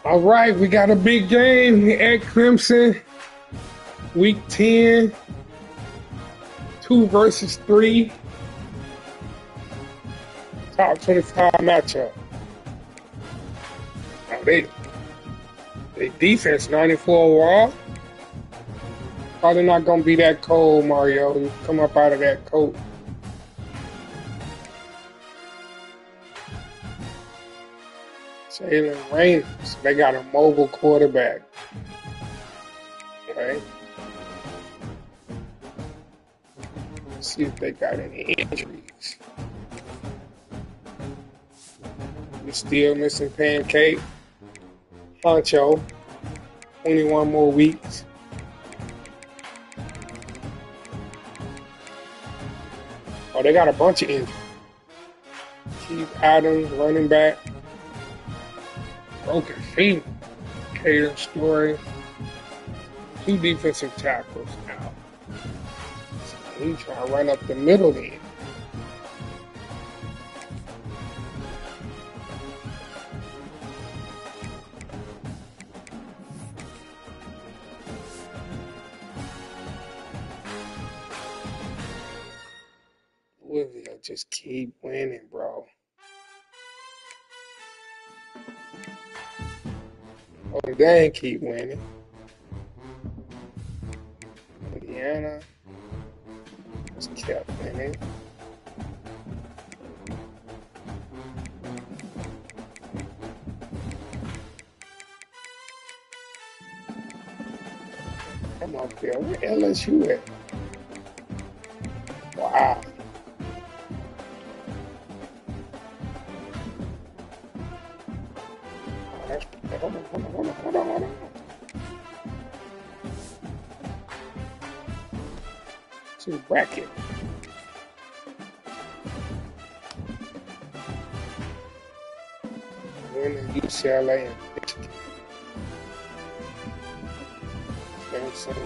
All right, we got a big game at Clemson, week 10, 2 versus 3, top 25 matchup. Now they defense 94 overall. Probably not going to be that cold, Mario. You come up out of that coat. Jalen Reynolds, they got a mobile quarterback. Okay. Let's see if they got any injuries. We're still missing Pancake. Honcho, 21 more weeks. Oh, they got a bunch of injuries. Keith Adams, running back. Broken femur. Caden Story. 2 defensive tackles out. So he's trying to run up the middle then. Louisville just keep winning, bro. Oh, they ain't keep winning. Indiana just kept winning. Come up there. Where LSU at? Wow. Hold on. To the bracket. Winning UCLA and Michigan. Clemson.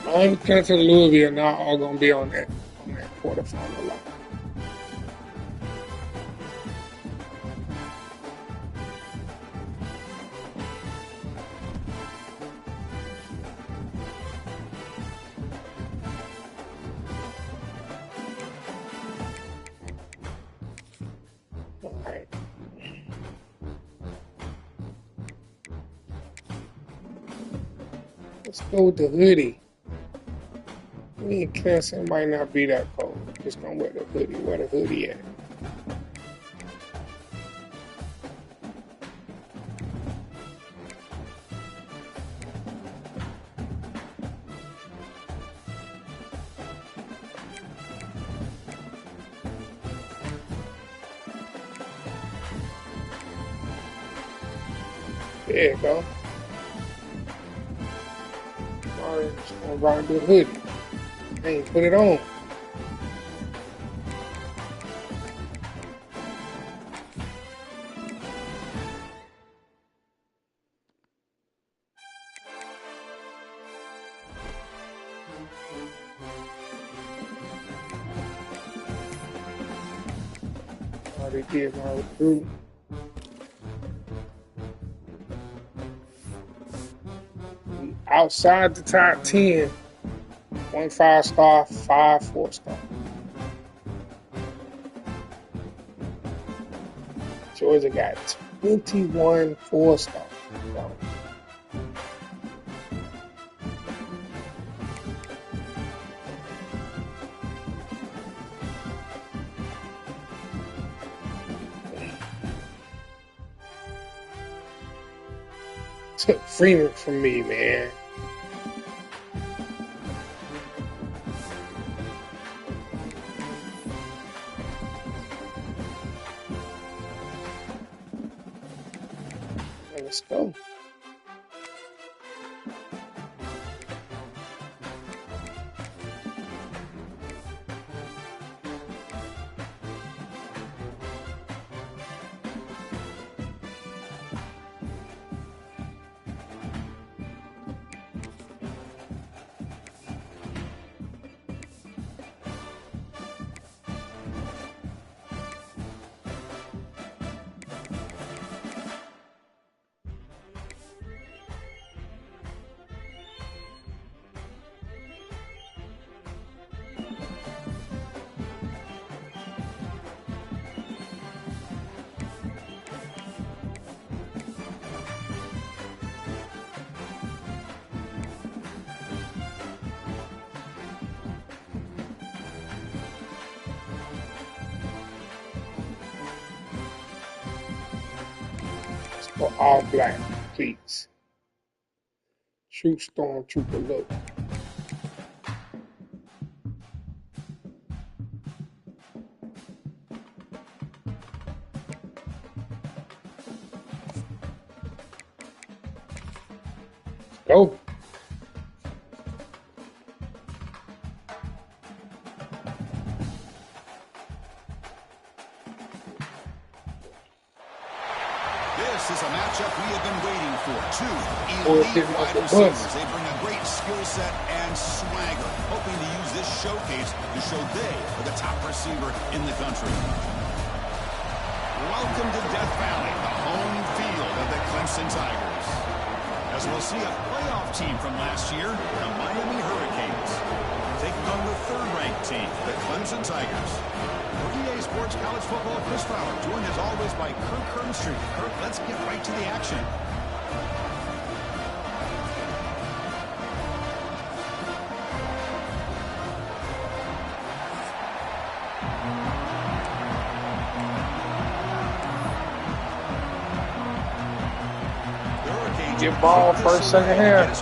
Miami, Clemson, and Louisville are not all gonna be on that quarterfinal line. All right. Let's go with the hoodie. Me and Clemson might not be that cold. Just gonna wear the hoodie. Where the hoodie at? There you go. Alright, just gonna ride the hoodie. I ain't put it on. Already did my recruit. Outside the top 10, 1 5-star, 5 4-star. Georgia got 21 4-star. So, took Freeman from me, man. Let's go. or all black, please. True stormtrooper look. Go. This is a matchup we have been waiting for. Two elite wide receivers. They bring a great skill set and swagger, hoping to use this showcase to show they are the top receiver in the country. Welcome to Death Valley, the home field of the Clemson Tigers. As we'll see a playoff team from last year, the Miami Hurricanes, taking on the third-ranked team, the Clemson Tigers. EA Sports College Football Chris Fowler, joined as always by Kirk Kernstreet. Kirk, let's get right to the action. Get ball first, second half.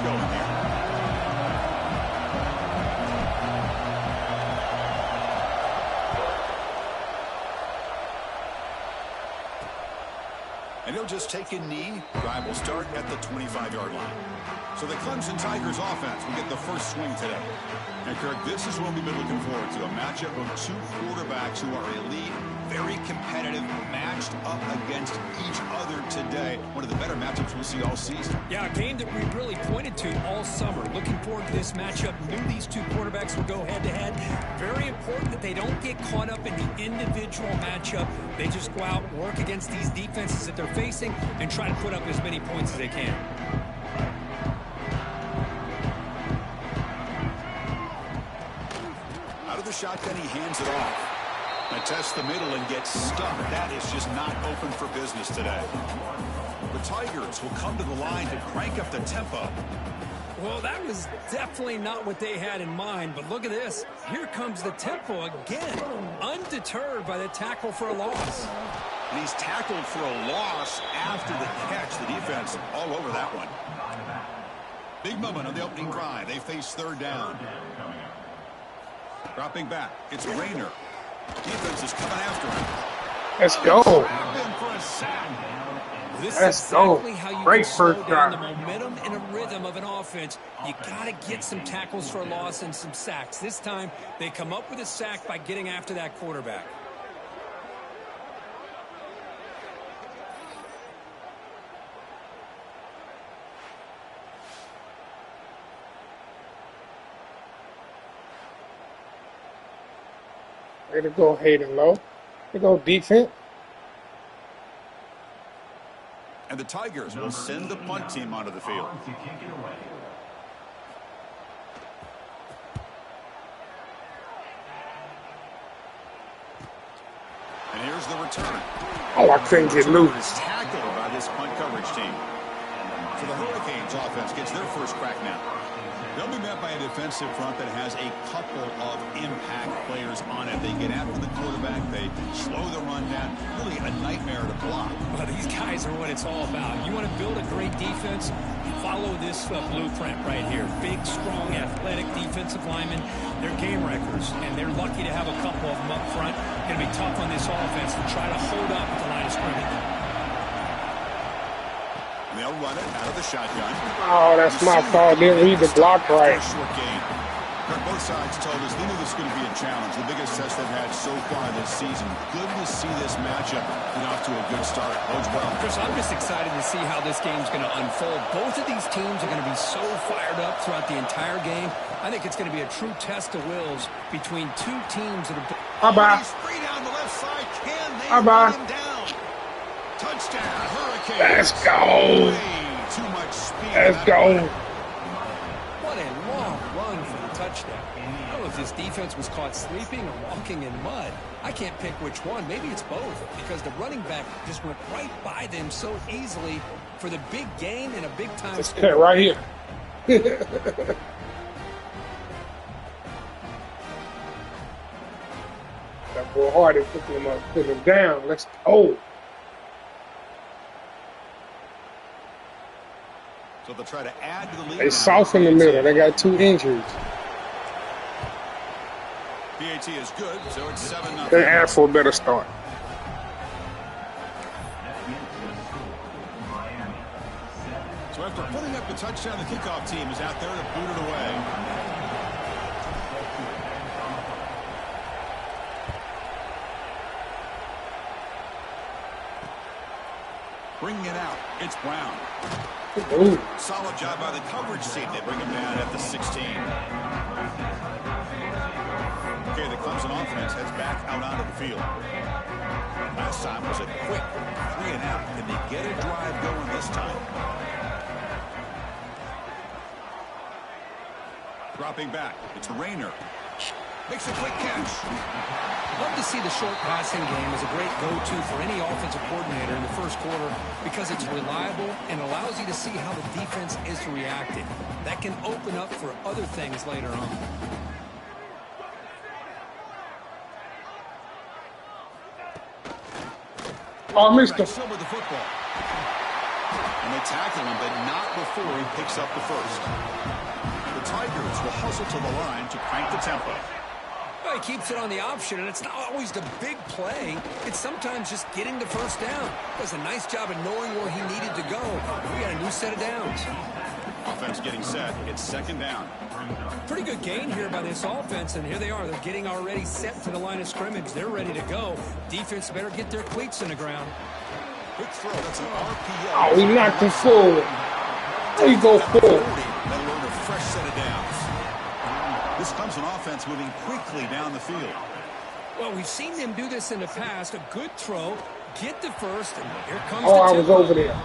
And he'll just take a knee. Drive will start at the 25-yard line. So the Clemson Tigers offense will get the first swing today. And Kirk, this is what we've been looking forward to. A matchup of two quarterbacks who are elite, very competitive, matched up against each other today. One of the better matchups we'll see all season. Yeah, a game that we really pointed to all summer. Looking forward to this matchup. Knew these two quarterbacks would go head-to-head. Very important that they don't get caught up in the individual matchup. They just go out, work against these defenses that they're facing, and try to put up as many points as they can. Out of the shotgun, he hands it off. And tests the middle and gets stuck. That is just not open for business today. The Tigers will come to the line to crank up the tempo. Well, that was definitely not what they had in mind, but look at this. Here comes the tempo again, undeterred by the tackle for a loss. And he's tackled for a loss after the catch. The defense all over that one. Big moment on the opening drive. They face third down. Dropping back. It's Rayner. Defense is coming after him. Let's go. This Let's is exactly go. how you Great can slow first down drive. the momentum and a rhythm of an offense. You got to get some tackles for a loss and some sacks. This time, they come up with a sack by getting after that quarterback. Way to go, Hayden Lowe. Way to go, defense. And the Tigers will send the punt team onto the field. And here's the return. Oh, I couldn't get loose. Is tackled by this punt coverage team. So the Hurricanes offense gets their first crack now. They'll be met by a defensive front that has a couple of impact players on it. They get after the quarterback. They slow the run down. Really a nightmare to block. Well, these guys are what it's all about. You want to build a great defense, follow this blueprint right here. Big, strong, athletic defensive linemen. They're game wreckers, and they're lucky to have a couple of them up front. Going to be tough on this offense to try to hold up at the line of scrimmage. They'll run it out of the shotgun. Oh, that's my fault. Didn't read the block right. Short game. Both sides told us they knew this was going to be a challenge. The biggest test they've had so far this season. Good to see this matchup get off to a good start. Bodes well. Chris, I'm just excited to see how this game's going to unfold. Both of these teams are going to be so fired up throughout the entire game. I think it's going to be a true test of wills between two teams that are... Bye-bye. He's free down the left side. Can they Bye-bye. run him down? Touchdown, Hurricanes. Let's go. Way too much speed. Let's go. What a long run for the touchdown. I don't know if this defense was caught sleeping or walking in mud. I can't pick which one. Maybe it's both, because the running back just went right by them so easily for the big gain and a big-time Let's score. cut right here. That boy Hardy put him up, put him down. Let's go. So they'll try to add to the lead. They soft in the middle. They got 2 injuries. PAT is good, so it's 7-0. They asked for a better start. So after putting up the touchdown, the kickoff team is out there to boot it away. Bringing it out, it's Brown. Ooh. Solid job by the coverage team. They bring him down at the 16. Okay, the Clemson offense heads back out onto the field. Last time was a quick 3-and-out. Can they get a drive going this time? Dropping back, it's Rayner. Makes a quick catch. Love to see the short passing game as a great go-to for any offensive coordinator in the first quarter because it's reliable and allows you to see how the defense is reacting. That can open up for other things later on. Oh, Mr. Still with the football. And they tackle him, but not before he picks up the first. The Tigers will hustle to the line to crank the tempo. Well, he keeps it on the option, and it's not always the big play. It's sometimes just getting the first down. Does a nice job of knowing where he needed to go. We got a new set of downs. Offense getting set. It's 2nd down. Pretty good gain here by this offense, and here they are. They're getting already set to the line of scrimmage. They're ready to go. Defense better get their cleats in the ground. Quick throw. That's an RPO. Oh, he knocked him forward. There you go, forward. That'll earn a fresh set of downs. This Clemson offense moving quickly down the field. Well, we've seen them do this in the past. A good throw, get the first, and here comes Oh, the I was tempo. over there.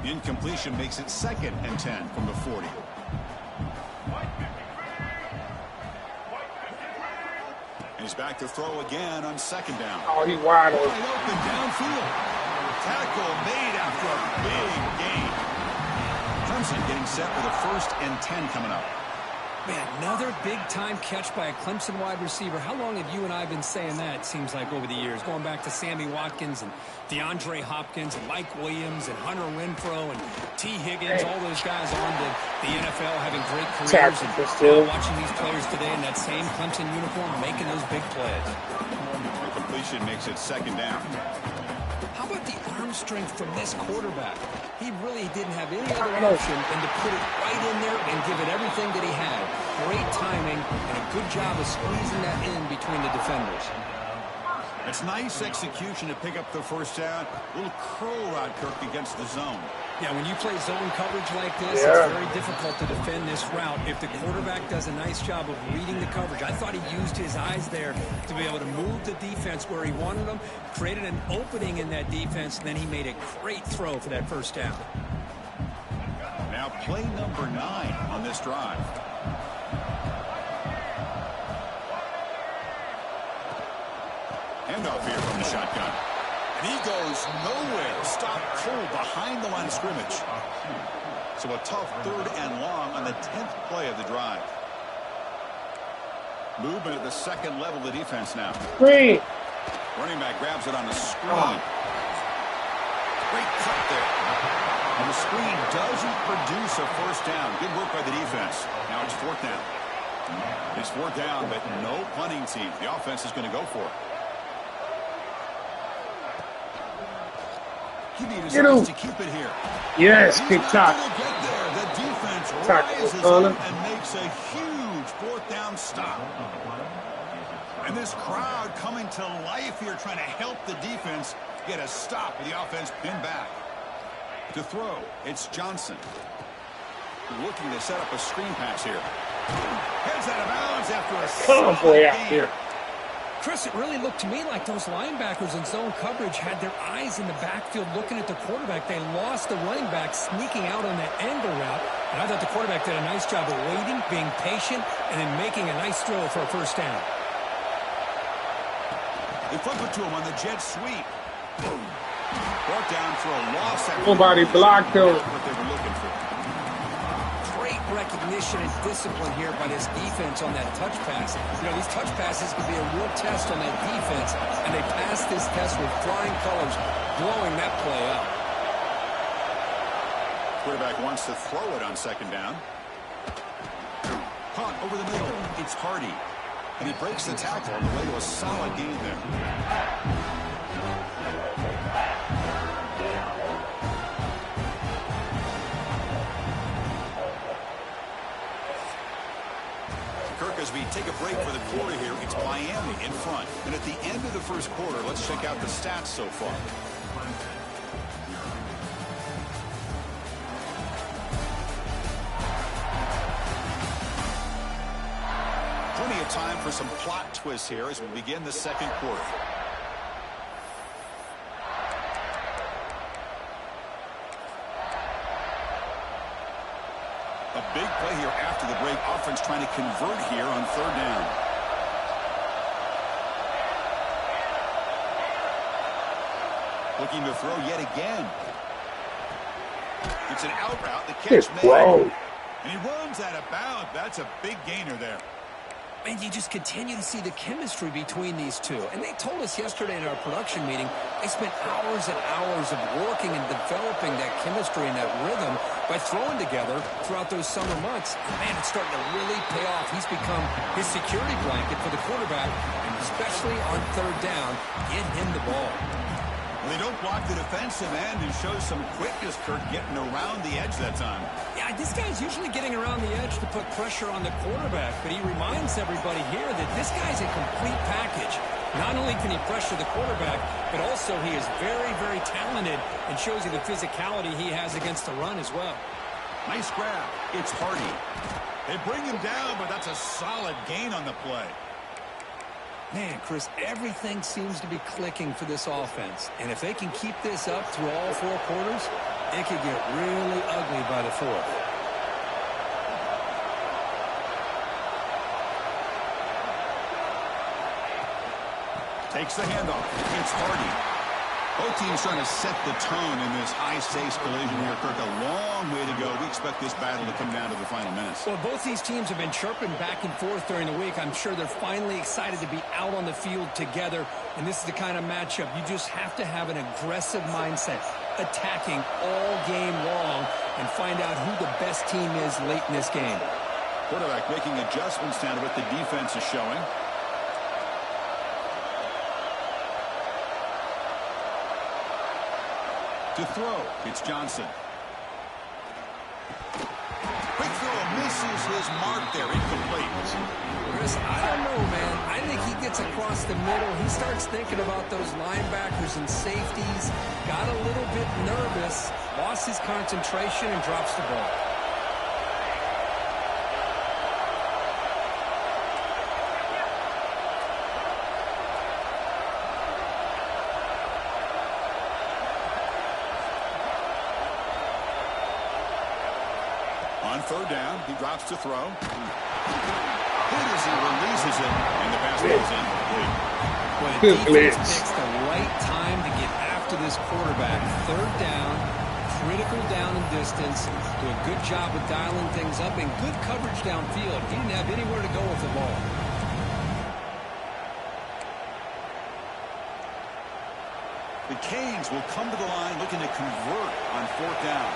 Incompletion makes it 2nd and 10 from the 40. He's back to throw again on 2nd down. Oh, he wide open. Wide open downfield. Tackle made after a big gain. Clemson getting set with a 1st and 10 coming up. Man, another big-time catch by a Clemson wide receiver. How long have you and I been saying that, it seems like, over the years? Going back to Sammy Watkins and DeAndre Hopkins and Mike Williams and Hunter Renfrow and T. Higgins, all those guys on to the NFL having great careers. And watching these players today in that same Clemson uniform making those big plays. The completion makes it 2nd down. How about the arm strength from this quarterback? He really didn't have any other option than to put it right in there and give it everything that he had. Great timing and a good job of squeezing that in between the defenders. It's nice execution to pick up the first down. A little curl route, Kirk, against the zone. Yeah, when you play zone coverage like this, it's very difficult to defend this route if the quarterback does a nice job of reading the coverage. I thought he used his eyes there to be able to move the defense where he wanted them, created an opening in that defense, and then he made a great throw for that first down. Now play number 9 on this drive. Handoff here from the shotgun. And he goes nowhere. Stop cold behind the line of scrimmage. So a tough 3rd and long on the 10th play of the drive. Movement at the 2nd level of the defense now. Green. Running back grabs it on the screen. Great cut there. And the screen doesn't produce a first down. Good work by the defense. Now it's 4th down. It's 4th down, but no punting team. The offense is going to go for it. He decides to keep it here. Yes, good tackle. The defense Tackle, rises up and makes a huge 4th down stop. And this crowd coming to life here, trying to help the defense get a stop with the offense pinned back. To throw, it's Johnson. Looking to set up a screen pass here. Heads out of bounds after a boy out here. Chris, it really looked to me like those linebackers in zone coverage had their eyes in the backfield looking at the quarterback. They lost the running back sneaking out on that angle route. And I thought the quarterback did a nice job of waiting, being patient, and then making a nice throw for a first down. They flip it to him on the jet sweep. Brought down for a loss. Nobody blocked him. What they were looking for. Great recognition and discipline here by this defense on that touch pass. You know, these touch passes can be a real test on that defense, and they passed this test with flying colors, blowing that play up. Quarterback wants to throw it on second down. Caught over the middle. It's Hardy. And he breaks the tackle on the way to a solid gain there. Kirk, as we take a break for the quarter here, it's Miami in front. And at the end of the first quarter, let's check out the stats so far. Plenty of time for some plot twists here as we begin the second quarter. A big play here after the break. Offense trying to convert here on third down. Looking to throw yet again. It's an out route. The catch made. And he runs out of bounds. That's a big gainer there. And you just continue to see the chemistry between these two. And they told us yesterday in our production meeting, they spent hours and hours of working and developing that chemistry and that rhythm by throwing together throughout those summer months. And man, it's starting to really pay off. He's become his security blanket for the quarterback, and especially on third down, get him the ball. Well, they don't block the defensive end and show some quickness, Kirk, getting around the edge that time. Yeah, this guy's usually getting around the edge to put pressure on the quarterback, but he reminds everybody here that this guy's a complete package. Not only can he pressure the quarterback, but also he is very, very talented and shows you the physicality he has against the run as well. Nice grab. It's Hardy. They bring him down, but that's a solid gain on the play. Man, Chris, everything seems to be clicking for this offense. And if they can keep this up through all four quarters, it could get really ugly by the fourth. Takes the handoff. It's Hardy. Both teams trying to set the tone in this high-stakes collision here, Kirk. A long way to go. We expect this battle to come down to the final minutes. Well, both these teams have been chirping back and forth during the week. I'm sure they're finally excited to be out on the field together. And this is the kind of matchup you just have to have an aggressive mindset, attacking all game long, and find out who the best team is late in this game. Quarterback making adjustments down to what the defense is showing. To throw, it's Johnson. Quick throw, misses his mark there, incomplete. Chris, I don't know, man. I think he gets across the middle. He starts thinking about those linebackers and safeties. Got a little bit nervous, lost his concentration, and drops the ball. On third down, he drops to throw. Good as he releases it, and the pass goes incomplete. Well, the defense picks the right time to get after this quarterback. Third down, critical down and distance. Do a good job of dialing things up and good coverage downfield. He didn't have anywhere to go with the ball. The Canes will come to the line looking to convert on fourth down.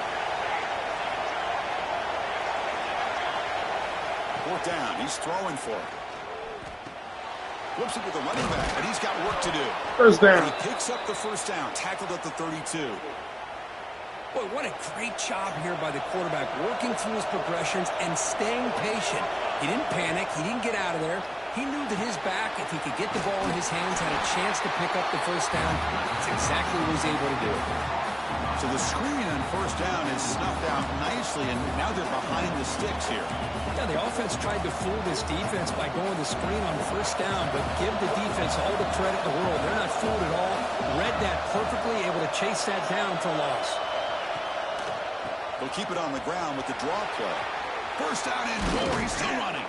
Fourth down, he's throwing for it. Flips it to the running back, but he's got work to do. First down. And he picks up the first down, tackled at the 32. Boy, what a great job here by the quarterback, working through his progressions and staying patient. He didn't panic. He didn't get out of there. He knew that his back, if he could get the ball in his hands, had a chance to pick up the first down. That's exactly what he was able to do. So the screen on first down is snuffed out nicely, and now they're behind the sticks here. Yeah, the offense tried to fool this defense by going the screen on first down, but give the defense all the credit in the world. They're not fooled at all. Read that perfectly, able to chase that down for a loss. They'll keep it on the ground with the draw play. First down and more. He's still running.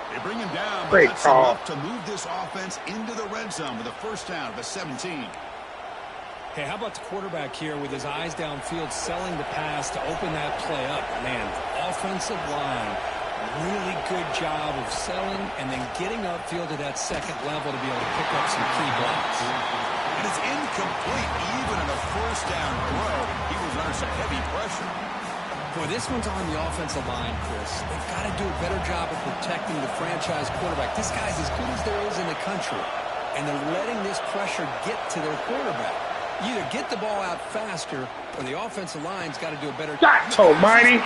They bring him down, but that's enough to move this offense into the red zone with a first down of the 17. Hey, how about the quarterback here with his eyes downfield, selling the pass to open that play up? Man, offensive line, really good job of selling and then getting upfield to that second level to be able to pick up some key blocks. And it's incomplete. Even in a first down throw, he was under some heavy pressure. Boy, this one's on the offensive line, Chris. They've got to do a better job of protecting the franchise quarterback. This guy's as good as there is in the country, and they're letting this pressure get to their quarterback. Either get the ball out faster, or the offensive line's got to do a better job. That's almighty.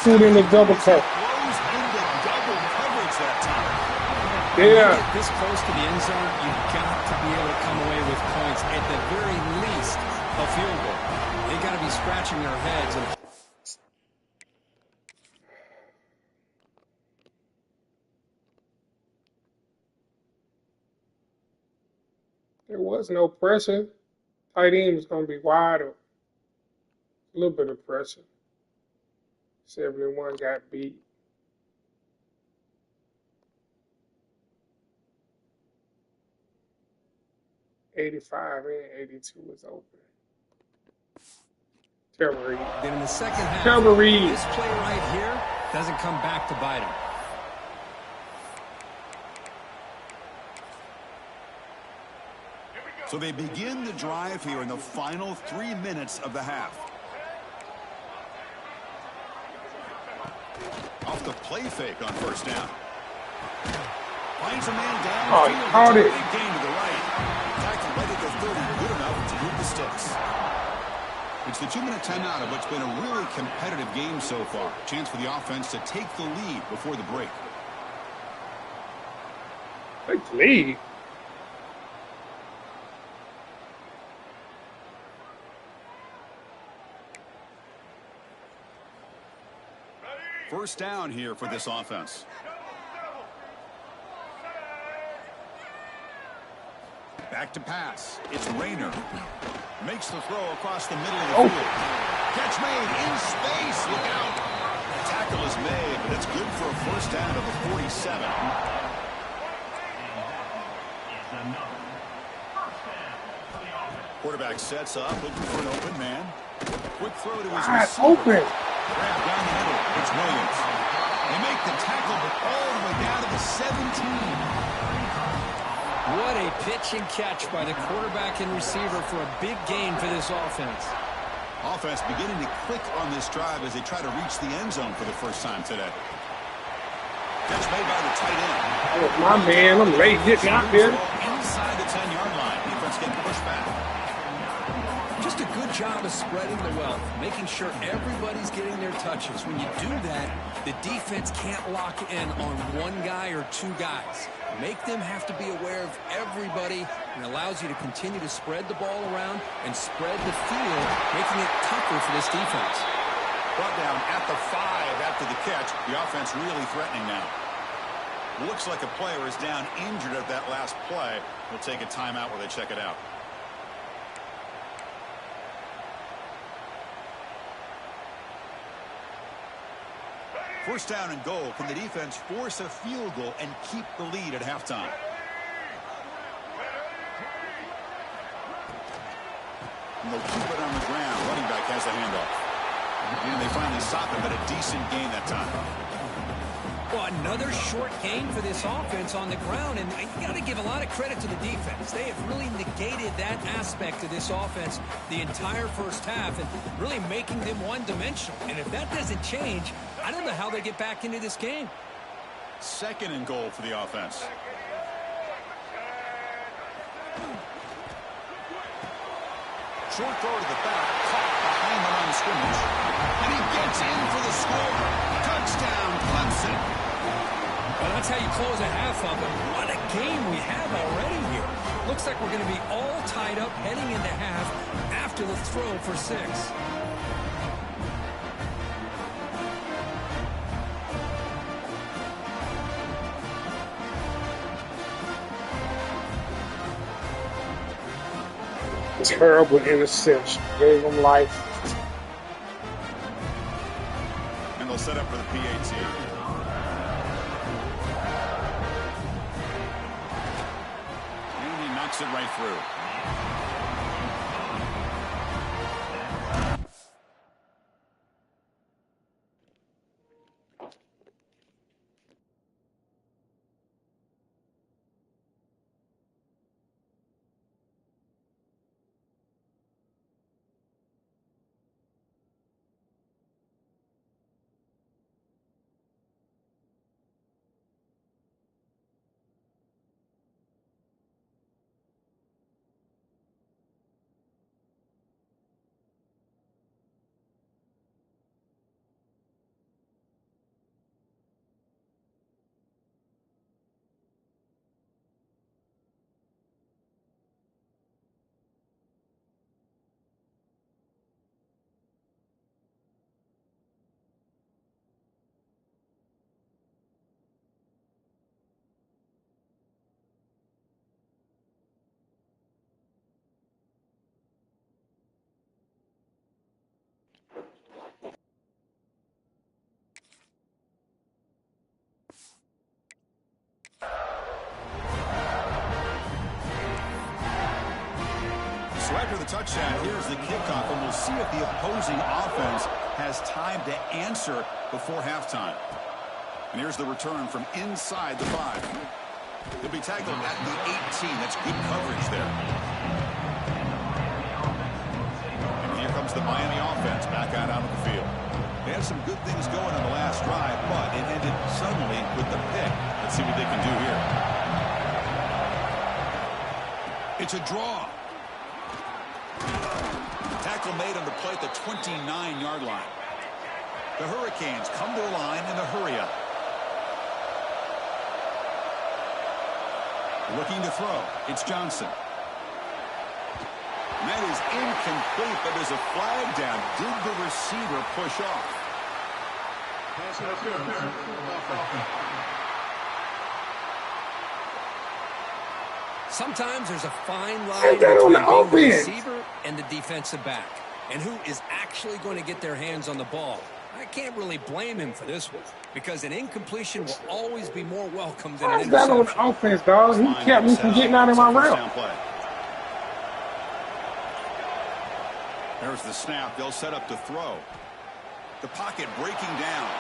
Shoot in the double cut. Throws into double coverage that time. Yeah. When you get this close to the end zone, you've got to be able to come away with points. At the very least, a field goal. They got to be scratching their heads. And There was no pressure. Tight end was going to be wide or a little bit of pressure. 71 got beat. '85 and '82 was open. Terrible read. then in the second half, Terrible read. this play right here doesn't come back to bite him. So they begin the drive here in the final 3 minutes of the half. Off the play fake on first down. Finds a man down. Oh, he caught it. Big gain to the right. Tackle right at the 30. Good enough to move the sticks. It's the 2-minute timeout of what's been a really competitive game so far. Chance for the offense to take the lead before the break. Take the lead. First down here for this offense. Back to pass. It's Rayner. Makes the throw across the middle of the field. Catch made in space. Look out. The tackle is made, but it's good for a first down of the 47. Quarterback sets up, looking for an open man. Quick throw to his receiver. Open. Grab down the middle. It's Williams. They make the tackle, but all the way down to the 17. What a pitch and catch by the quarterback and receiver for a big gain for this offense. Offense beginning to click on this drive as they try to reach the end zone for the first time today. Catch made by the tight end. Oh, my man, I'm late getting out there. Inside the 10-yard line. Defense getting pushed back. Just a good job of spreading the wealth, making sure everybody's getting their touches. When you do that, the defense can't lock in on one guy or two guys. Make them have to be aware of everybody, and allows you to continue to spread the ball around and spread the field, making it tougher for this defense. Brought down at the 5 after the catch. The offense really threatening now. Looks like a player is down injured at that last play. We'll take a timeout while they check it out. First down and goal. Can the defense force a field goal and keep the lead at halftime? And they'll keep it on the ground. Running back has the handoff. And they finally stop him, but a decent gain that time. Well, another short gain for this offense on the ground, and you got to give a lot of credit to the defense. They have really negated that aspect of this offense the entire first half and really making them one-dimensional. And if that doesn't change, I don't know how they get back into this game. Second and goal for the offense. Short throw to the back, caught behind the line of scrimmage. And he gets in for the score. Touchdown, Clemson. Well, that's how you close a half of it. What a game we have already here. Looks like we're going to be all tied up heading into half after the throw for 6. Terrible interception. Gave him life. And they'll set up for the PAT. And he knocks it right through. After the touchdown, here's the kickoff, and we'll see if the opposing offense has time to answer before halftime. And here's the return from inside the 5. He'll be tackled at the 18. That's good coverage there. And here comes the Miami offense back out onto the field. They had some good things going on the last drive, but it ended suddenly with the pick. Let's see what they can do here. It's a draw. Tackle made on the play at the 29-yard line. The Hurricanes come to the line in a hurry-up. Looking to throw. It's Johnson. And that is incomplete, but there's a flag down. Did the receiver push off? Sometimes there's a fine line between being the receiver and the defensive back, and who is actually going to get their hands on the ball. I can't really blame him for this one, because an incompletion will always be more welcome than an interception. How's that on offense, dog? He kept me from getting out of my route. There's the snap. They'll set up to throw. The pocket breaking down.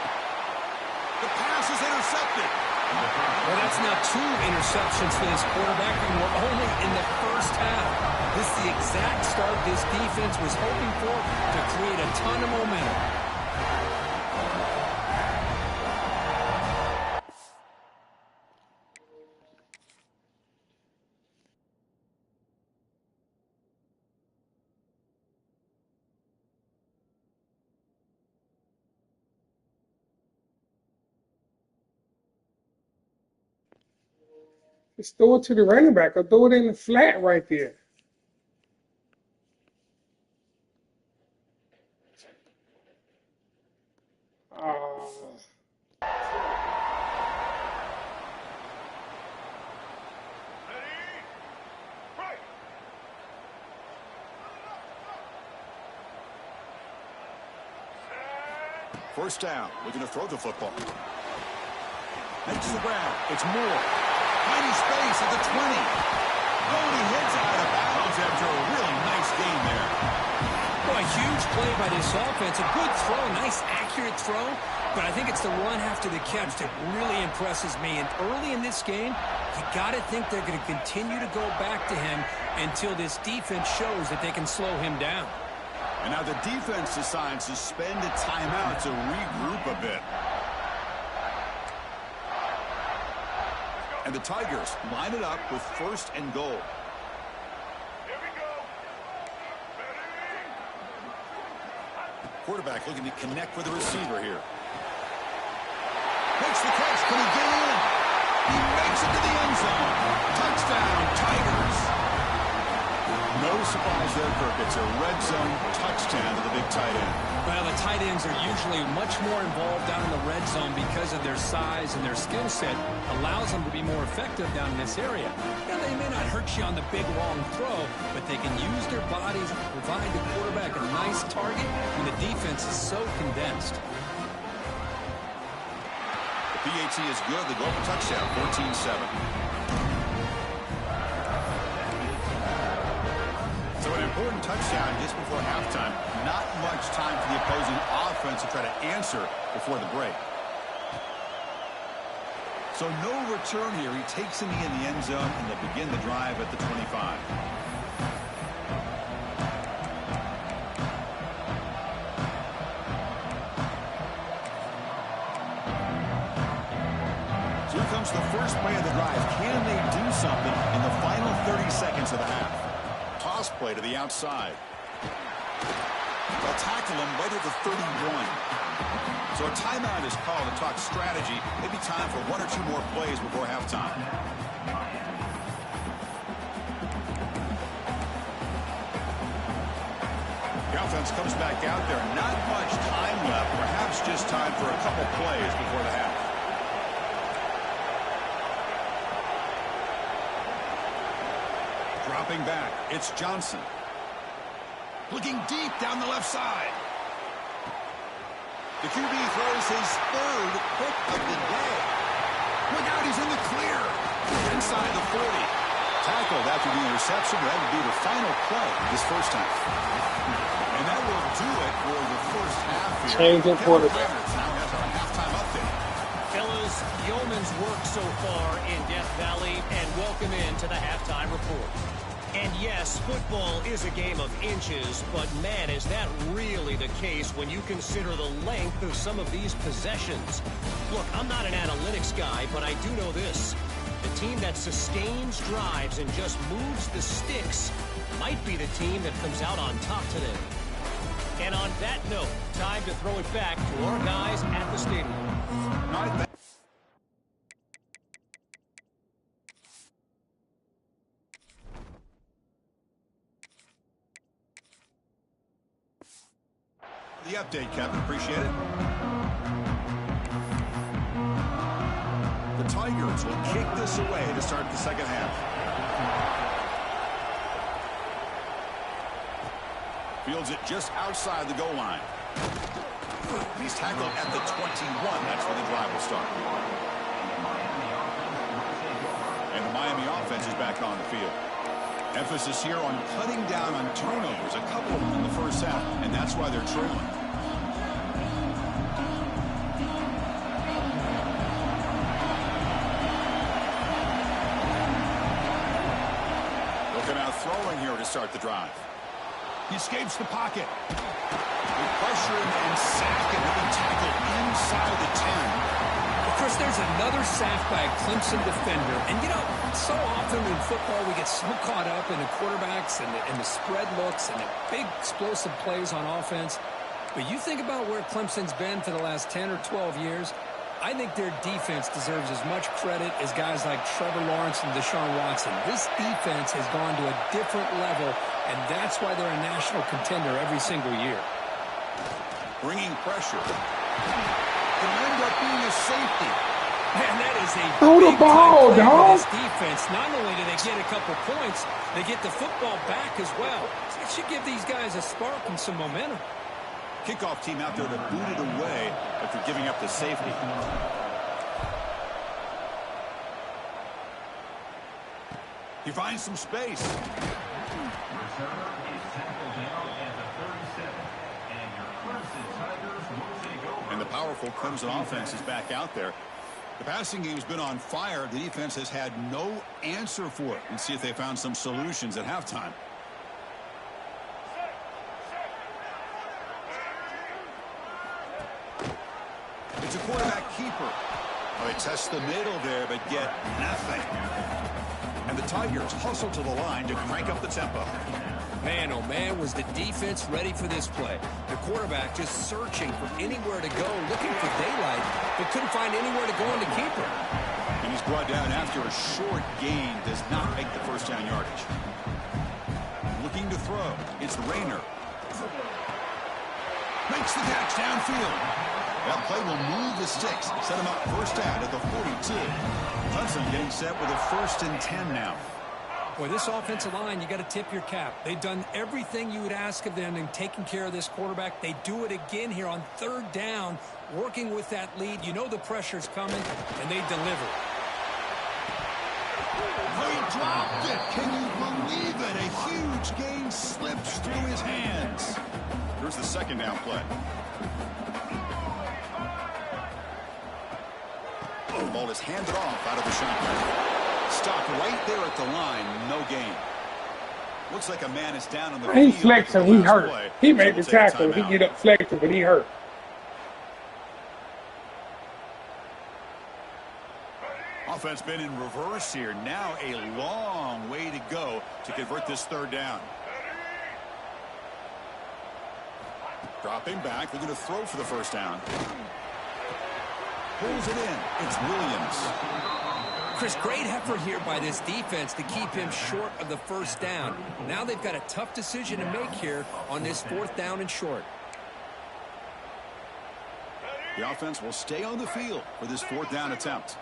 The pass is intercepted. Well, that's now 2 interceptions for this quarterback, and we're only in the first half. This is the exact start this defense was hoping for to create a ton of momentum. Just throw it to the running back or throw it in the flat right there. First down. Looking to throw the football. Heads to the ground. It's Moore. Tiny space at the 20. Oh, and he hits out of bounds after a really nice game there. Well, a huge play by this offense. A good throw, nice accurate throw. But I think it's the run after the catch that really impresses me. And early in this game, you got to think they're going to continue to go back to him until this defense shows that they can slow him down. And now the defense decides to spend a timeout to regroup a bit. And the Tigers line it up with 1st and goal. Here we go. Quarterback looking to connect with the receiver here. Makes the catch. Can he get in? He makes it to the end zone. Touchdown, Tigers. No surprise there, Kirk. It's a red zone touchdown to the big tight end. Well, the tight ends are usually much more involved down in the red zone because of their size and their skill set allows them to be more effective down in this area. Now, they may not hurt you on the big, long throw, but they can use their bodies to provide the quarterback a nice target when the defense is so condensed. The PAT is good. They go for touchdown, 14-7. So an important touchdown just before halftime. Not much time for the opposing offense to try to answer before the break. So no return here. He takes him in the end zone, and they'll begin the drive at the 25. So here comes the first play of the drive. Can they do something in the final 30 seconds of the half? Toss play to the outside. They'll tackle him right at the 31. So a timeout is called to talk strategy. Maybe time for 1 or 2 more plays before halftime. The offense comes back out there. Not much time left. Perhaps just time for a couple plays before the half. Dropping back, it's Johnson. Looking deep down the left side. The QB throws his 3rd pick of the day. Look out, he's in the clear. Inside the 40. Tackle, that's after the interception. That would be the final play this first half. And that will do it for the first half here. Changing quarterback. Now has our halftime update. Fellas, yeoman's work so far in Death Valley, and welcome into the halftime report. And yes, football is a game of inches, but man, is that really the case when you consider the length of some of these possessions. Look, I'm not an analytics guy, but I do know this. The team that sustains drives and just moves the sticks might be the team that comes out on top today. And on that note, time to throw it back to our guys at the stadium. The update, Captain. Appreciate it. The Tigers will kick this away to start the second half. Fields it just outside the goal line. He's tackled at the 21. That's where the drive will start. And the Miami offense is back on the field. Emphasis here on cutting down on turnovers, a couple of them in the first half, and that's why they're trailing. Looking out throwing here to start the drive. He escapes the pocket. They pressure him and sack him. He'll be tackled inside the 10. Chris, there's another sack by a Clemson defender. And, you know, so often in football we get so caught up in the quarterbacks and the spread looks and the big explosive plays on offense. But you think about where Clemson's been for the last 10 or 12 years, I think their defense deserves as much credit as guys like Trevor Lawrence and Deshaun Watson. This defense has gone to a different level, and that's why they're a national contender every single year. Bringing pressure. It'll end up being a safety. Man, that is a Throw the ball, dog. This defense, not only do they get a couple points, they get the football back as well. It should give these guys a spark and some momentum. Kickoff team out there to boot it away after giving up the safety. He finds some space. And the powerful Clemson offense is back out there. The passing game's been on fire. The defense has had no answer for it. And see if they found some solutions at halftime. It's a quarterback keeper. Oh, they test the middle there, but get nothing. And the Tigers hustle to the line to crank up the tempo. Man, oh man, was the defense ready for this play. The quarterback just searching for anywhere to go, looking for daylight, but couldn't find anywhere to go on the keeper. And he's brought down after a short gain, does not make the first down yardage. Looking to throw. It's Rayner. Makes the catch downfield. That play will move the sticks. Set him up first down at the 42. Clemson getting set with a 1st and 10 now. Boy, this offensive line, you got to tip your cap. They've done everything you would ask of them in taking care of this quarterback. They do it again here on 3rd down, working with that lead. You know the pressure's coming, and they deliver. He dropped it. Can you believe it? A huge gain slips through his hands. Here's the 2nd down play. The ball is handed off out of the shotgun. Stopped right there at the line. No gain. Looks like a man is down on the field. He flexing. He hurt. He made the tackle. He get up flexing, but he hurt. Offense been in reverse here. Now a long way to go to convert this 3rd down. Dropping back. Looking to throw for the 1st down. Pulls it in. It's Williams. Chris, great effort here by this defense to keep him short of the 1st down. Now they've got a tough decision to make here on this 4th down and short. The offense will stay on the field for this 4th down attempt.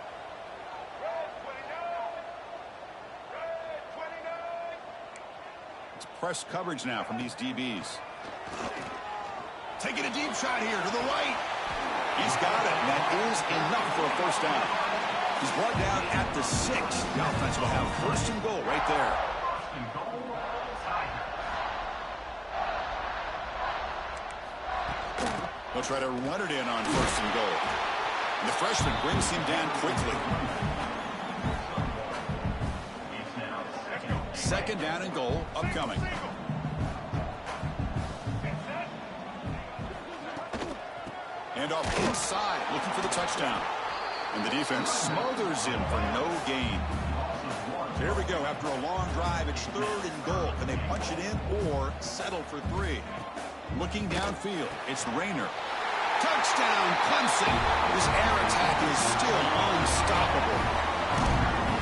It's press coverage now from these DBs. Taking a deep shot here to the right. He's got it, and that is enough for a 1st down. He's brought down at the 6. The offense will have 1st and goal right there. They'll try to run it in on 1st and goal. And the freshman brings him down quickly. 2nd down and goal upcoming. And off inside, looking for the touchdown. And the defense smothers him for no gain. Here we go. After a long drive, it's 3rd and goal. Can they punch it in or settle for 3? Looking downfield, it's Rayner. Touchdown, Clemson. This air attack is still unstoppable.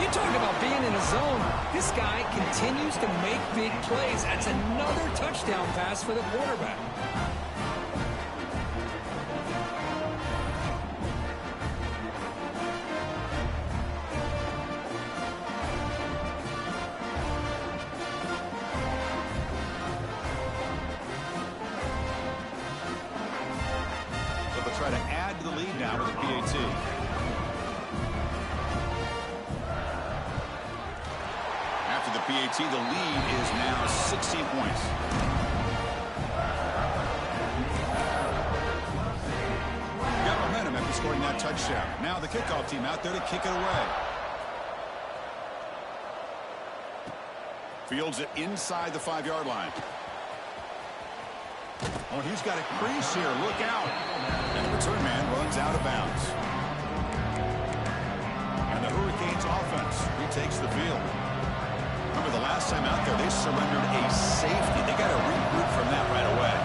You talk about being in a zone. This guy continues to make big plays. That's another touchdown pass for the quarterback. Try to add to the lead now with a PAT. After the PAT, the lead is now 16 points. Got momentum after scoring that touchdown. Now the kickoff team out there to kick it away. Fields it inside the 5-yard line. Oh, he's got a crease here. Look out. And the return man runs out of bounds. And the Hurricanes offense retakes the field. Remember, the last time out there, they surrendered a safety. They got to regroup from that right away.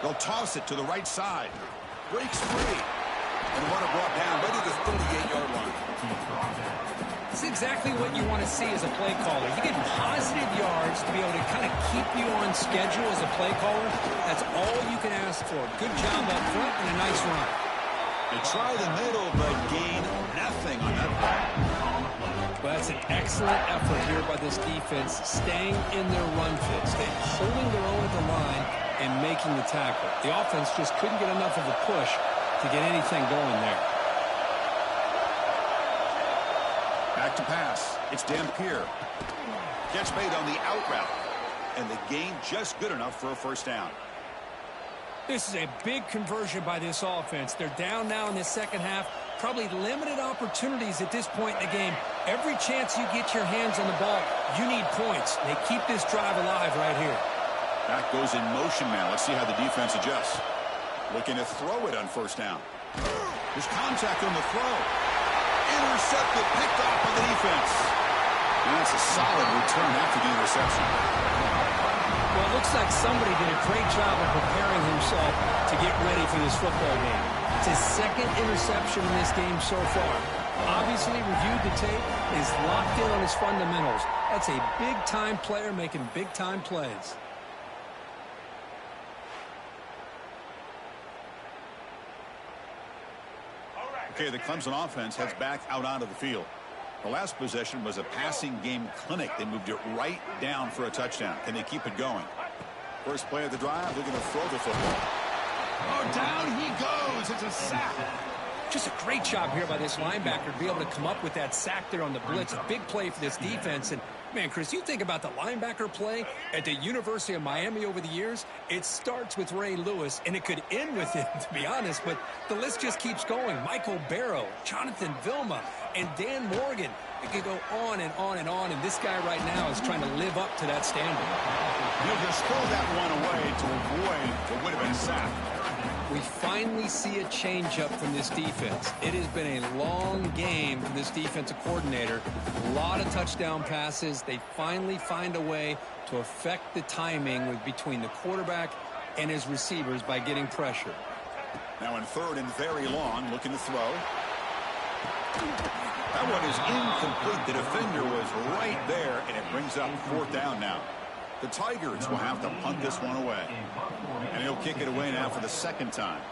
They'll toss it to the right side. Breaks free. And runner brought down right at the 38-yard line. It's exactly what you want to see as a play caller. You get positive yards to be able to kind of keep you on schedule as a play caller. That's all you can ask for. Good job up front and a nice run. They try the middle, but gain nothing on that play. Well, that's an excellent effort here by this defense, staying in their run fit, staying holding their own at the line and making the tackle. The offense just couldn't get enough of a push to get anything going there. Back to pass. It's Dampier. Gets made on the out route. And the gain just good enough for a 1st down. This is a big conversion by this offense. They're down now in the 2nd half. Probably limited opportunities at this point in the game. Every chance you get your hands on the ball, you need points. They keep this drive alive right here. Back goes in motion now. Let's see how the defense adjusts. Looking to throw it on 1st down. There's contact on the throw. Intercepted, picked off by the defense. And that's a solid return after the interception. Well, it looks like somebody did a great job of preparing himself to get ready for this football game. It's his 2nd interception in this game so far. Obviously reviewed the tape, is locked in on his fundamentals. That's a big-time player making big-time plays. Okay, the Clemson offense heads back out onto the field. The last possession was a passing game clinic. They moved it right down for a touchdown. Can they keep it going? First play of the drive, they're going to throw the football. Oh, down he goes. It's a sack. Just a great job here by this linebacker to be able to come up with that sack there on the blitz. A big play for this defense. And, man, Chris, you think about the linebacker play at the University of Miami over the years, it starts with Ray Lewis, and it could end with him, to be honest. But the list just keeps going. Michael Barrow, Jonathan Vilma, and Dan Morgan. It could go on and on and on, and this guy right now is trying to live up to that standard. He'll just throw that one away to avoid what would have been a sack. We finally see a changeup from this defense. It has been a long game for this defensive coordinator. A lot of touchdown passes. They finally find a way to affect the timing between the quarterback and his receivers by getting pressure. Now in 3rd and very long, looking to throw. That one is incomplete. The defender was right there, and it brings up 4th down now. The Tigers will have to punt this one away. And he'll kick it away now for the 2nd time.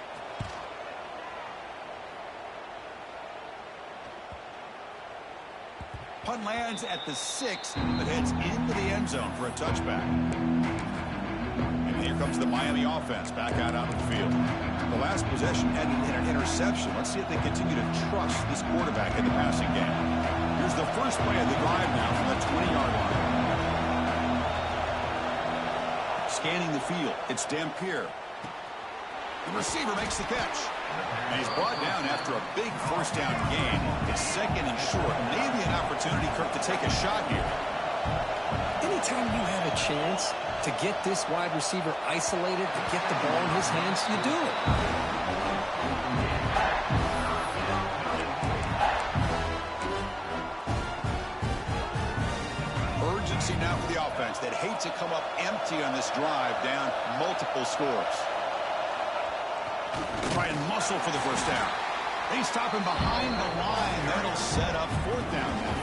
Punt lands at the 6, but heads into the end zone for a touchback. And here comes the Miami offense back out onto the field. The last possession ended in an interception. Let's see if they continue to trust this quarterback in the passing game. Here's the first play of the drive now from the 20-yard line. Scanning the field, it's Dampier. The receiver makes the catch. And he's brought down after a big first down gain. It's second and short. Maybe an opportunity, Kirk, to take a shot here. Anytime you have a chance to get this wide receiver isolated, to get the ball in his hands, you do it. Urgency now for the offense that hate to come up empty on this drive, down multiple scores. Try and muscle for the first down. They stop him behind the line. That'll set up fourth down now.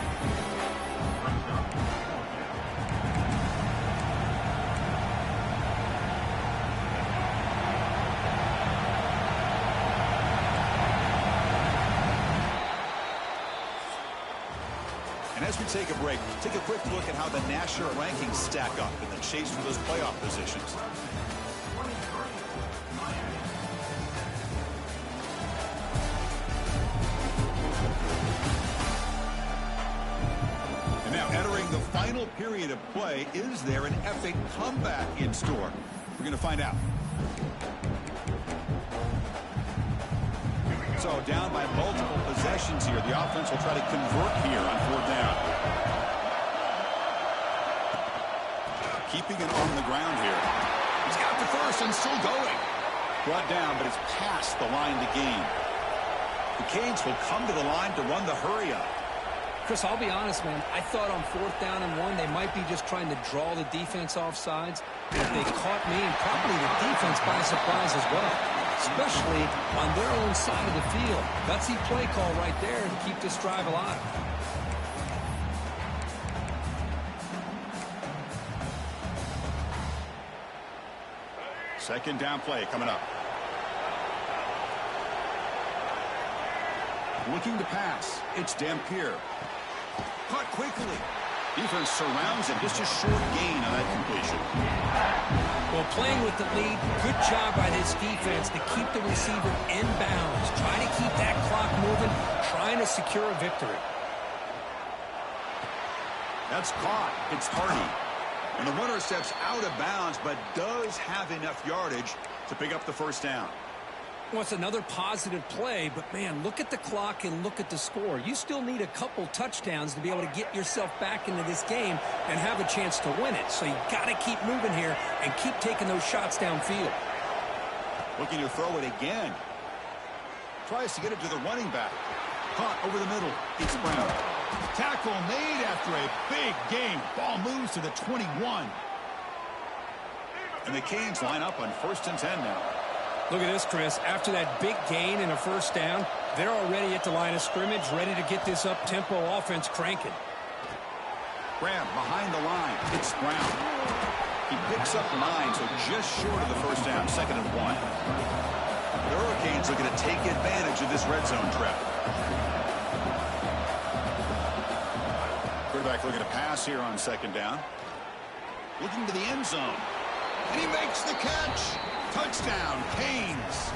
And as we take a break, take a quick look at how the national rankings stack up in the chase for those playoff positions. And now entering the final period of play, is there an epic comeback in store? We're going to find out. So down by multiple possessions here. The offense will try to convert here on fourth down. Keeping it on the ground here. He's got the first and still going. Brought down, but it's past the line to gain. The Canes will come to the line to run the hurry up. Chris, I'll be honest, man. I thought on fourth down and one, they might be just trying to draw the defense off sides. But they caught me and probably the defense by surprise as well, especially on their own side of the field. Gutsy play call right there to keep this drive alive. Second down play coming up. Looking to pass. It's Dampier. Caught quickly. Defense surrounds him. Just a short gain on that completion. Well, playing with the lead, good job by this defense to keep the receiver in bounds. Trying to keep that clock moving, trying to secure a victory. That's caught. It's Hardy. And the runner steps out of bounds, but does have enough yardage to pick up the first down. Well, it's another positive play, but, man, look at the clock and look at the score. You still need a couple touchdowns to be able to get yourself back into this game and have a chance to win it. So you got to keep moving here and keep taking those shots downfield. Looking to throw it again. Tries to get it to the running back. Caught over the middle. It's Brown. Tackle made after a big gain. Ball moves to the 21. And the Canes line up on 1st and 10 now. Look at this, Chris. After that big gain and a first down, they're already at the line of scrimmage, ready to get this up-tempo offense cranking. Graham behind the line. It's Brown. He picks up 9, so just short of the first down, 2nd and 1. The Hurricanes looking to take advantage of this red zone trap. Quarterback looking to pass here on 2nd down. Looking to the end zone. And he makes the catch. Touchdown, Canes.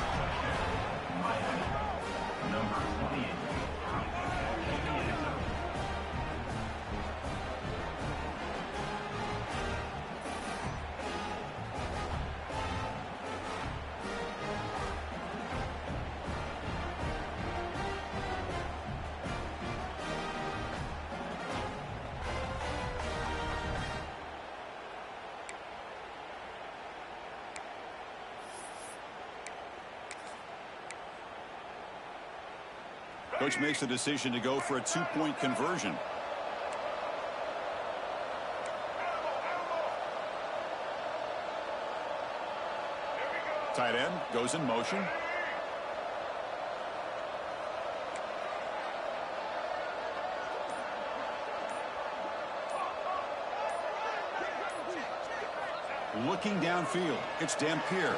Coach makes the decision to go for a 2-point conversion. Tight end goes in motion. Looking downfield. It's Dampier.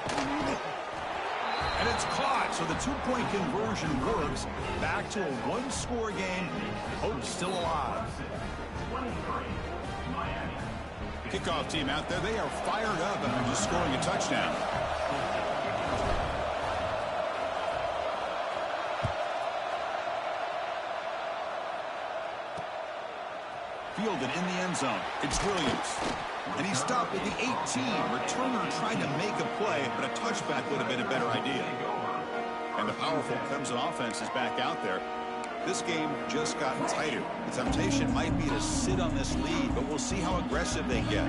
And it's caught, so the 2-point conversion works. Back to a 1-score game. Hope still alive. Kickoff team out there, they are fired up after just scoring a touchdown. Fielded in the end zone. It's Williams. And he stopped at the 18. Returner trying to make a play, but a touchback would have been a better idea. And the powerful Clemson offense is back out there. This game just gotten tighter. The temptation might be to sit on this lead, but we'll see how aggressive they get.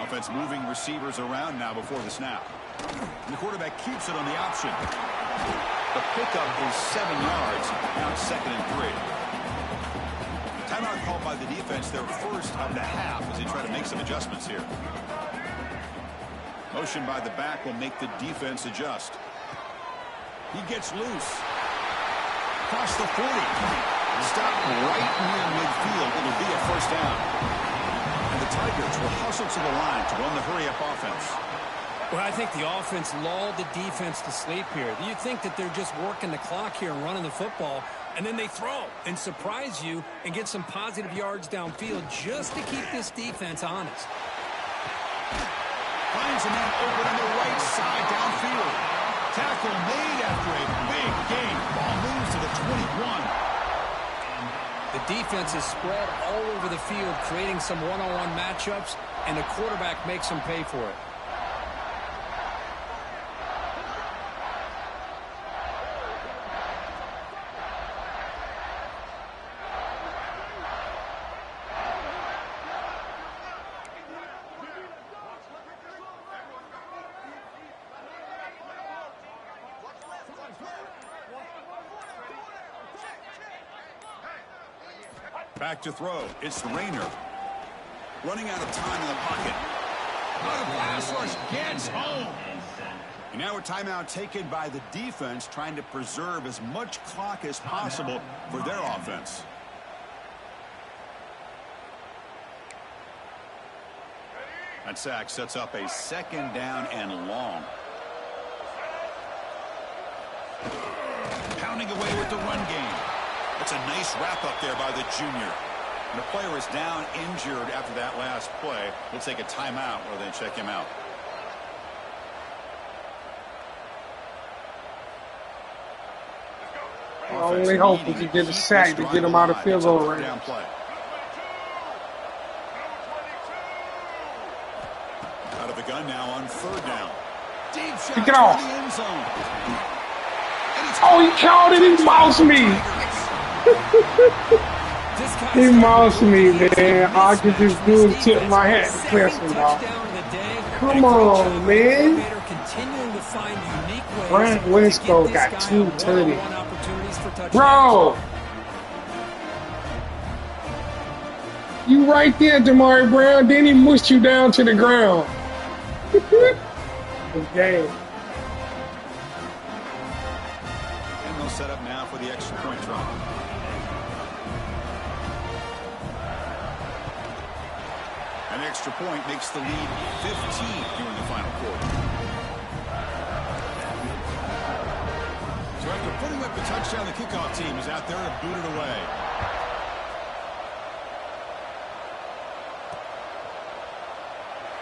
Offense moving receivers around now before the snap. And the quarterback keeps it on the option. The pickup is 7 yards. Now it's 2nd and 3. Timeout called by the defense, their first of the half, as they try to make some adjustments here. Motion by the back will make the defense adjust. He gets loose. Across the 40. Stop right near midfield. It'll be a first down. And the Tigers will hustle to the line to run the hurry-up offense. Well, I think the offense lulled the defense to sleep here. You think that they're just working the clock here and running the football, and then they throw and surprise you and get some positive yards downfield just to keep this defense honest. Finds a man open on the right side downfield. Tackle made after a big gain. Ball moves to the 21. The defense is spread all over the field, creating some one-on-one matchups, and the quarterback makes them pay for it. Back to throw. It's Rayner. Running out of time in the pocket. Out of pass rush. Gets home. And now a timeout taken by the defense, trying to preserve as much clock as possible for their offense. That sack sets up a 2nd down and long. Pounding away with the run game. That's a nice wrap-up there by the junior. And the player is down injured after that last play. We'll take a timeout while they check him out. I only hope is to get a sack to get him out of field goal range. Out of the gun now on 3rd down. Deep shot Pick it off. to the end zone. Oh, he caught it. He moused me. He moused me, man. All I could just do is tip my hat to Clemson, dog. Come on, man. Brent Winslow got 2 tutties. Bro! You right there, Damari Brown. Then he mushed you down to the ground. Okay. And they'll set up now for the extra point try. An extra point makes the lead 15 during the final quarter. So after putting up the touchdown, the kickoff team is out there to boot it away.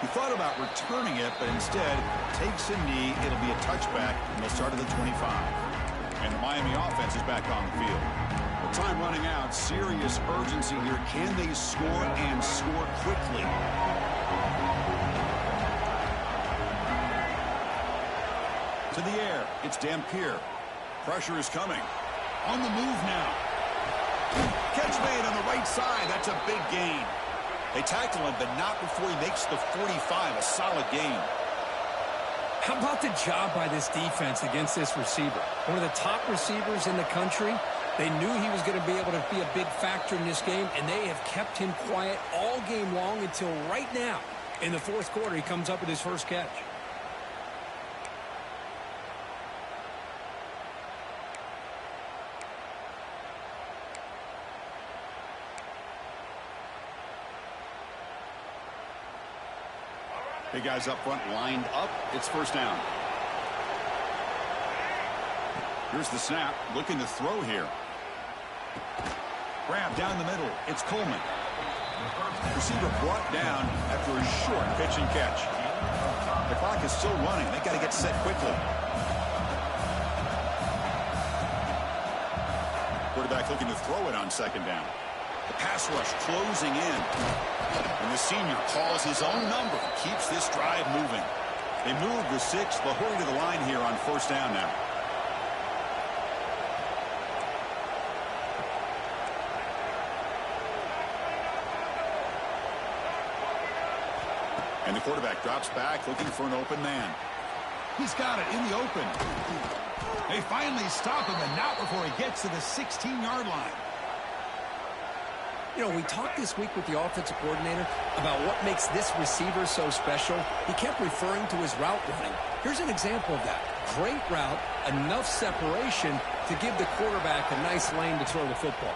He thought about returning it, but instead takes a knee. It'll be a touchback, and they'll start at the 25. And the Miami offense is back on the field. With time running out, serious urgency here. Can they score and score quickly? To the air, it's Dampier. Pressure is coming. On the move now. Catch made on the right side. That's a big gain. They tackle him, but not before he makes the 45. A solid gain. How about the job by this defense against this receiver? One of the top receivers in the country. They knew he was going to be able to be a big factor in this game, and they have kept him quiet all game long until right now. In the 4th quarter, he comes up with his first catch. Big guys up front lined up. It's first down. Here's the snap, looking to throw here. Grab down the middle. It's Coleman. Receiver brought down after a short pitch and catch. The clock is still running. They got to get set quickly. Quarterback looking to throw it on second down. The pass rush closing in. And the senior calls his own number. Keeps this drive moving. They move the 6, but hurry to the line here on first down now. And the quarterback drops back, looking for an open man. He's got it in the open. They finally stop him, and not before he gets to the 16-yard line. You know, we talked this week with the offensive coordinator about what makes this receiver so special. He kept referring to his route running. Here's an example of that. Great route, enough separation to give the quarterback a nice lane to throw the football.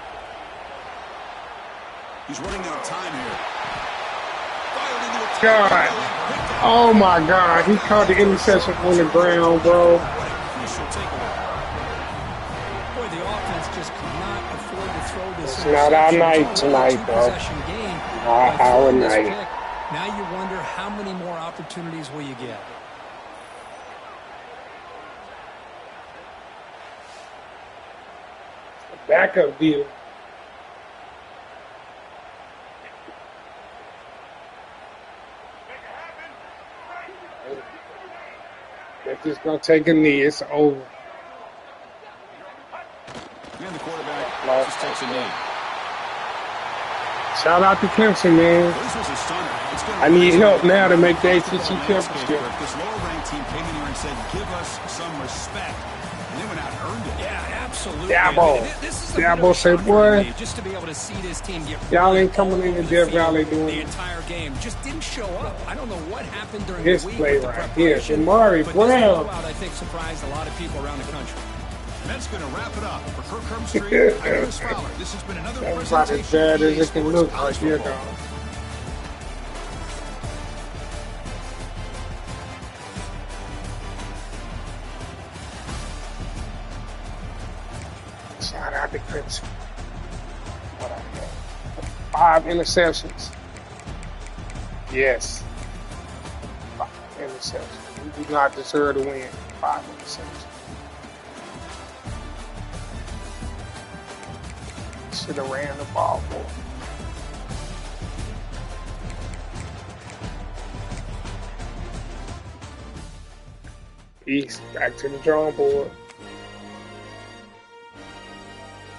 He's running out of time here. God. Oh, my God. He caught the interception on the ground, bro. Boy, the offense just could not afford to throw this. It's not our night tonight, bro. Not our night. Now you wonder how many more opportunities will you get? Backup deal. If it's going to take a knee, it's over. And the quarterback just takes a knee. Shout out to Clemson, man. This was a stunner. I need help now to make the ACC championship. This lower-ranked team came in here and said, give us some respect. And they went out and earned it. Yeah, absolutely. Dabo said, boy, just to be able to see this team get y'all ain't coming in the Death Valley doing the entire game. Just didn't show up. I don't know what happened during this the week play with the right here. preparation, Jamari but Brown. this blowout, I think, surprised a lot of people around the country. And that's going to wrap it up. For Kirk Herbstreit, I'm Chris Fowler. This has been another That's about as presentation bad as of it can EA look Sports right here, College dog. Shout out to Clemson. What I got? 5 interceptions. Yes. 5 interceptions. We do not deserve to win. 5 interceptions. Should have ran the ball more. Peace. Back to the drawing board.